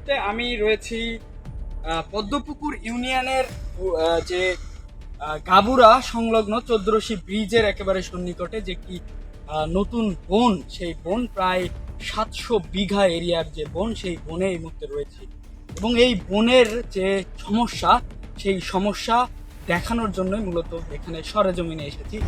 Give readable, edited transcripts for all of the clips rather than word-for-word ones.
মুহূর্তে আমি রয়েছি পদ্মপুকুর ইউনিয়নের যে গাবুরা সংলগ্ন চৌদ্দরশি ব্রিজের একেবারে সন্নিকটে যে কি নতুন বন, সেই বন প্রায় 700 বিঘা এরিয়ার যে বন, সেই বনে এই মুহূর্তে রয়েছি এবং এই বনের যে সমস্যা, সেই সমস্যা দেখানোর জন্যই মূলত এখানে সরেজমিনে এসেছি।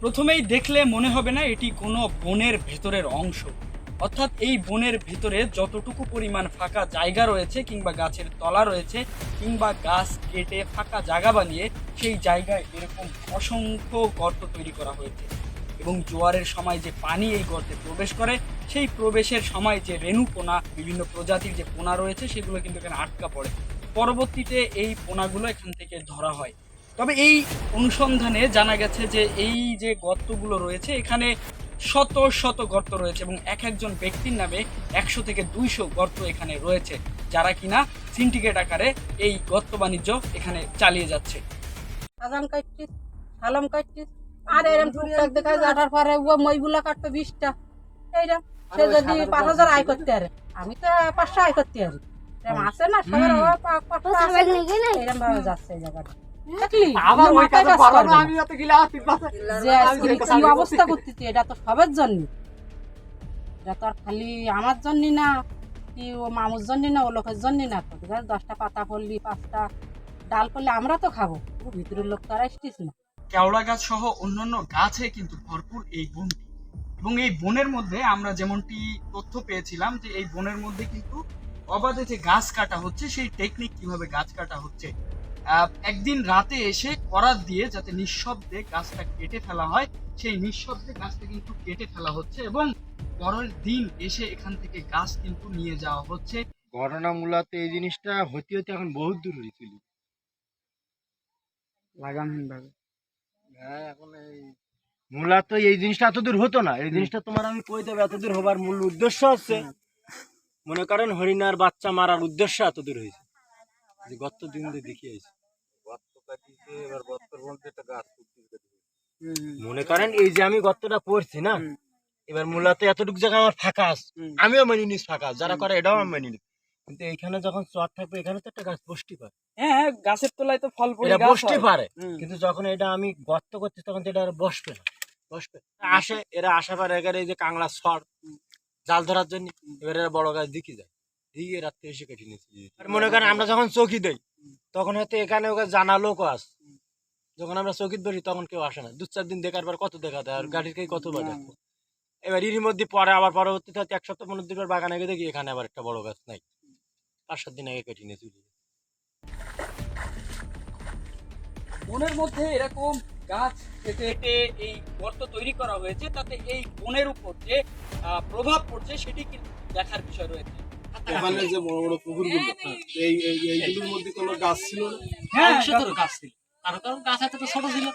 প্রথমেই দেখলে মনে হবে না এটি কোনো বনের ভেতরের অংশ, অর্থাৎ এই বনের ভিতরে যতটুকু পরিমাণ ফাঁকা জায়গা রয়েছে কিংবা গাছের তলা রয়েছে কিংবা গাছ কেটে ফাঁকা জায়গা বানিয়ে সেই জায়গায় এরকম অসংখ্য গর্ত তৈরি করা হয়েছে এবং জোয়ারের সময় যে পানি এই গর্তে প্রবেশ করে, সেই প্রবেশের সময় যে রেণু পোনা, বিভিন্ন প্রজাতির যে পোনা রয়েছে সেগুলো কিন্তু এখানে আটকা পড়ে। পরবর্তীতে এই পোনাগুলো এখান থেকে ধরা হয়। তবে এই অনুসন্ধানে জানা গেছে যে এই যে গর্তগুলো রয়েছে এখানে শত শত গর্ত রয়েছে এবং এক একজন ব্যক্তির নামে 100 থেকে 200 গর্ত এখানে রয়েছে, যারা কিনা সিন্ডিকেট আকারে এই গর্ত বাণিজ্য এখানে চালিয়ে যাচ্ছে। আজান কাটছিস, হালম কাটছিস, আর এরকম টুকটাক দেখা যাওয়ার পরে ও মইগুলা কাটতো 20টা। এইটা সে যদি 5000 আয় করতে পারে, আমি তো 500 আয় করতে পারি। এরকম আছে না, সবার এরকম ভাবে যাচ্ছে এই জায়গাটা। অবস্থা করতেছি, এটা তো সবার জন্য, এটা তো আর খালি আমার জন্য না, কি ও মামুর জন্য না, ও লোকের জন্য না। 10টা পাতা পড়লি, 5টা ডাল পড়লে আমরা তো খাবো, ভিতরের লোক তো আর আসতিস না। কেওড়া গাছ সহ অন্যান্য গাছে কিন্তু ভরপুর এই বনটি এবং এই বনের মধ্যে আমরা যেমনটি তথ্য পেয়েছিলাম যে এই বনের মধ্যে কিন্তু অবাধে যে গাছ কাটা হচ্ছে, সেই টেকনিক কিভাবে গাছ কাটা হচ্ছে, একদিন রাতে এসে করাত দিয়ে যাতে নিঃশব্দে গাছটা কেটে ফেলা হয়, সেই নিঃশব্দে গাছটা কিন্তু কেটে ফেলা হচ্ছে এবং পরের দিন এসে এখান থেকে গাছ কিন্তু নিয়ে যাওয়া হচ্ছে। ঘটনা মূলত এই জিনিসটা হতে হতে এখন বহুত দূর হয়েছিল, লাগামহীন ভাবে। হ্যাঁ, এখন এই মূলত এই জিনিসটা এত দূর হতো না। এই জিনিসটা তোমার আমি কই দেবো, এত দূর হবার মূল উদ্দেশ্য হচ্ছে, মনে করেন হরিণার বাচ্চা মারার উদ্দেশ্য এত দূর হয়েছে যে গর্ত দিন দিয়ে দেখিয়েছে। মনে করেন এই যে আমি গর্তটা করছি না, এবার মূলত এতটুকু জায়গা আমার ফাঁকা আছে, আমিও মানি নিস ফাঁকা, যারা করে এটাও আমি মানি নিস, কিন্তু এইখানে যখন চর থাকবে এখানে তো একটা গাছ বসতে পারে। হ্যাঁ, গাছের তলায় তো ফল পড়ে বসতে পারে, কিন্তু যখন এটা আমি গর্ত করছি তখন এটা আর বসবে না, বসবে আসে এরা আসা পারে এখানে এই যে কাংলা ছড় জাল ধরার জন্য, এবার এরা বড় গাছ দিকে যায়, দিকে রাত্রে এসে কেটে নিয়েছি। মনে করেন আমরা যখন চৌকি দেই তখন হয়তো এখানে ওকে জানা লোকও আসে, যখন আমরা চৌকিত বসি তখন কেউ আসে না, 2-4 দিন দেখার পর কত দেখা দেয় আর গাড়ির কে কতবার দেখবো। এবার এরই মধ্যে পরে আবার পরবর্তীতে 1 সপ্তাহ 15 দিন পর বাগানে গিয়ে দেখি এখানে আবার একটা বড় গাছ নাই, 5-7 দিন আগে কেটে নিয়েছি। বনের মধ্যে এরকম গাছ কেটে কেটে এই গর্ত তৈরি করা হয়েছে, তাতে এই বনের উপর যে প্রভাব পড়ছে সেটি কিন্তু দেখার বিষয় রয়েছে। ওখানে যে বড় বড় পুকুরগুলো, এইগুলোর মধ্যে কোনো গাছ ছিল না? হ্যাঁ, গাছ ছিল, কারণ গাছ এত ছোট ছিল,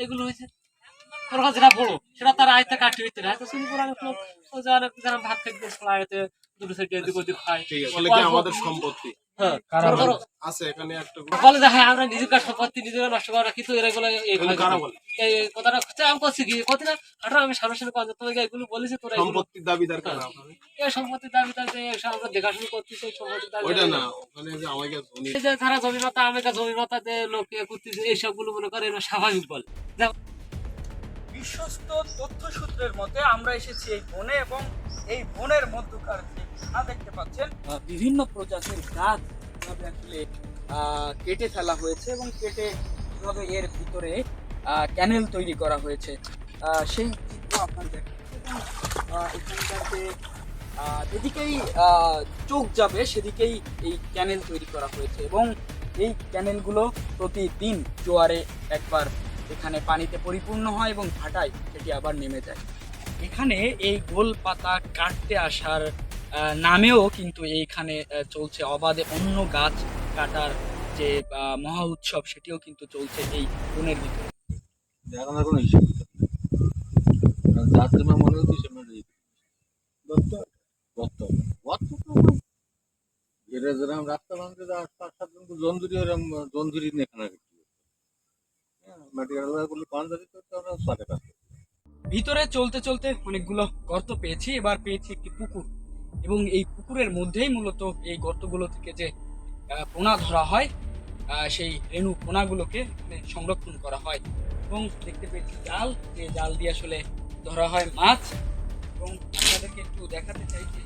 এগুলো হয়েছে। যেটা বড় সেটা তার আয়তে কাটি হইতে না, ভাত খাইতে দুটো সাইড এদিক ওদিক খায়, আমাদের সম্পত্তি আছে এখানে একটা বলে যে হ্যাঁ আমরা নিজের সম্পত্তি নিজেরা নষ্ট করা, কিন্তু এরা কথাটা আমি করছি কি কত না হাঁটা, আমি সামনে সামনে কথা এগুলো বলেছি তোরা সম্পত্তির দাবিদার কারা? এই সম্পত্তির দাবিদার যে আমরা দেখাশোনা করছি, সেই সম্পত্তির দাবি ওইটা না, ওখানে যে আমাকে যারা জমি মাতা আমাকে জমি মাতাতে লোক করতেছে, এইসবগুলো মনে করে স্বাভাবিক বলে। বিশ্বস্ত তথ্য সূত্রের মতে আমরা এসেছি এই বনে এবং এই বনের মধ্যকার যে ঘানা দেখতে পাচ্ছেন, বিভিন্ন প্রজাতির গাছ কিভাবে আসলে কেটে ফেলা হয়েছে এবং কেটে কিভাবে এর ভিতরে ক্যানেল তৈরি করা হয়েছে সেই চিত্র আপনার দেখাচ্ছে। এখানকার যে যেদিকেই চোখ যাবে সেদিকেই এই ক্যানেল তৈরি করা হয়েছে এবং এই ক্যানেলগুলো প্রতিদিন জোয়ারে একবার এখানে পানিতে পরিপূর্ণ হয় এবং ভাটায় সেটি আবার নেমে যায়। এখানে এই গোল পাতা কাটতে আসার নামেও কিন্তু এইখানে চলছে অবাধে অন্য গাছ কাটার যে মহা উৎসব সেটিও কিন্তু চলছে এই বনের ভিতরে। এখন আর কোনো হিসাব যার জন্য মনে হচ্ছে সেখানে গর্ত গর্ত গর্ত তো এরা যেরকম রাস্তা ভাঙতে যায় 5-7 জন জঞ্জুরি ওরকম জঞ্জুরি এখানে মেডিকেল করলে 5 করতে আমরা 6 টাকা। ভিতরে চলতে চলতে অনেকগুলো গর্ত পেয়েছি, এবার পেয়েছি একটি পুকুর, এবং এই পুকুরের মধ্যেই মূলত এই গর্তগুলো থেকে যে পোনা ধরা হয়, সেই রেণু পোনাগুলোকে এখানে সংরক্ষণ করা হয়। এবং দেখতে পেয়েছি জাল, যে জাল দিয়ে আসলে ধরা হয় মাছ। এবং আপনাদেরকে একটু দেখাতে চাই যে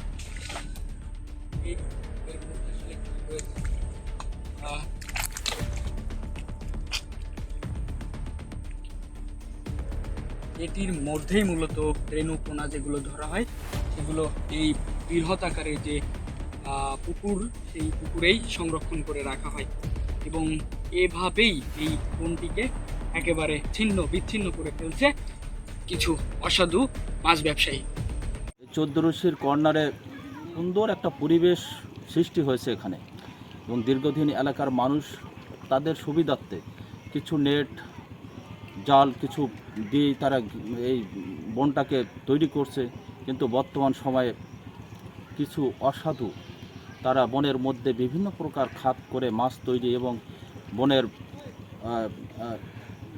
এই এর মধ্যে আসলে কি রয়েছে। এটির মধ্যেই মূলত রেণু পোনা যেগুলো ধরা হয় সেগুলো এই বৃহৎ আকারের যে পুকুর, সেই পুকুরেই সংরক্ষণ করে রাখা হয়, এবং এভাবেই এই বনটিকে একেবারে ছিন্ন বিচ্ছিন্ন করে ফেলছে কিছু অসাধু মাছ ব্যবসায়ী। 14 কর্নারে সুন্দর একটা পরিবেশ সৃষ্টি হয়েছে এখানে, এবং দীর্ঘদিন এলাকার মানুষ তাদের সুবিধার্থে কিছু নেট জাল কিছু দিয়ে তারা এই বনটাকে তৈরি করছে। কিন্তু বর্তমান সময়ে কিছু অসাধু তারা বনের মধ্যে বিভিন্ন প্রকার খাত করে মাছ তৈরি, এবং বনের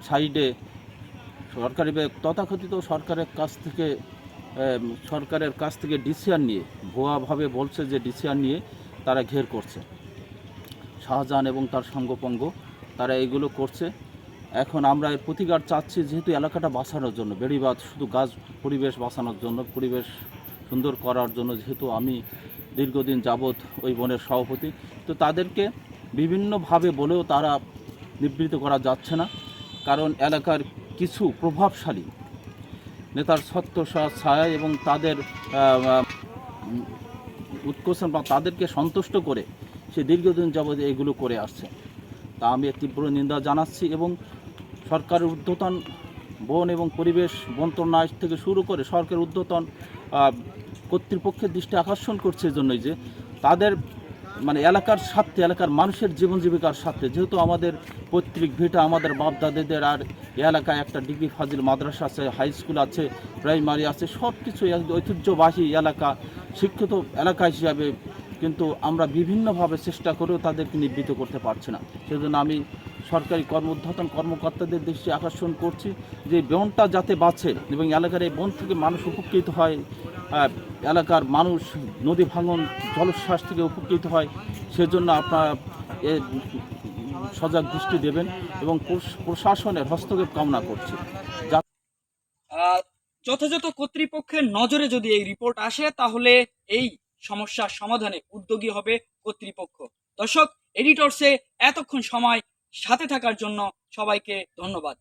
সাইডে সরকারি তথাকথিত সরকারের কাছ থেকে ডিসিআর নিয়ে, ভুয়াভাবে বলছে যে ডিসিআর নিয়ে তারা ঘের করছে। শাহজাহান এবং তার সঙ্গপঙ্গ তারা এইগুলো করছে। এখন আমরা এর প্রতিকার চাচ্ছি, যেহেতু এলাকাটা বাঁচানোর জন্য, বেড়িবাঁধ শুধু গাছ পরিবেশ বাঁচানোর জন্য, পরিবেশ সুন্দর করার জন্য, যেহেতু আমি দীর্ঘদিন যাবৎ ওই বনের সভাপতি, তো তাদেরকে বিভিন্নভাবে বলেও তারা নিবৃত্ত করা যাচ্ছে না। কারণ এলাকার কিছু প্রভাবশালী নেতার ছায়া এবং তাদের উৎকোচ বা তাদেরকে সন্তুষ্ট করে সে দীর্ঘদিন যাবৎ এগুলো করে আসছে। তা আমি তীব্র নিন্দা জানাচ্ছি, এবং সরকারের ঊর্ধ্বতন বন এবং পরিবেশ মন্ত্রণালয় থেকে শুরু করে সরকারের ঊর্ধ্বতন কর্তৃপক্ষের দৃষ্টি আকর্ষণ করছে এজন্যই যে তাদের মানে এলাকার স্বার্থে, এলাকার মানুষের জীবন জীবিকার স্বার্থে, যেহেতু আমাদের পৈতৃক ভিটা, আমাদের বাপ দাদাদের, আর এলাকায় একটা ডিগ্রি ফাজিল মাদ্রাসা আছে, হাই স্কুল আছে, প্রাইমারি আছে, সব কিছু ঐতিহ্যবাহী এলাকা, শিক্ষিত এলাকা হিসাবে, কিন্তু আমরা বিভিন্নভাবে চেষ্টা করেও তাদেরকে নিবৃত্ত করতে পারছি না। সেজন্য আমি সরকারি ঊর্ধ্বতন কর্মকর্তাদের দৃষ্টি আকর্ষণ করছি যে বনটা যাতে বাঁচে, এবং এলাকার এই বন থেকে মানুষ উপকৃত হয়, এলাকার মানুষ নদী ভাঙন জলোচ্ছ্বাস থেকে উপকৃত হয়। সেজন্য আপনারা সজাগ দৃষ্টি দেবেন, এবং প্রশাসনের হস্তক্ষেপ কামনা করছি। যথাযথ কর্তৃপক্ষের নজরে যদি এই রিপোর্ট আসে, তাহলে এই সমস্যার সমাধানে উদ্যোগী হবে কর্তৃপক্ষ। দর্শক, এডিটরসে এতক্ষণ সময় সাথে থাকার জন্য সবাইকে ধন্যবাদ।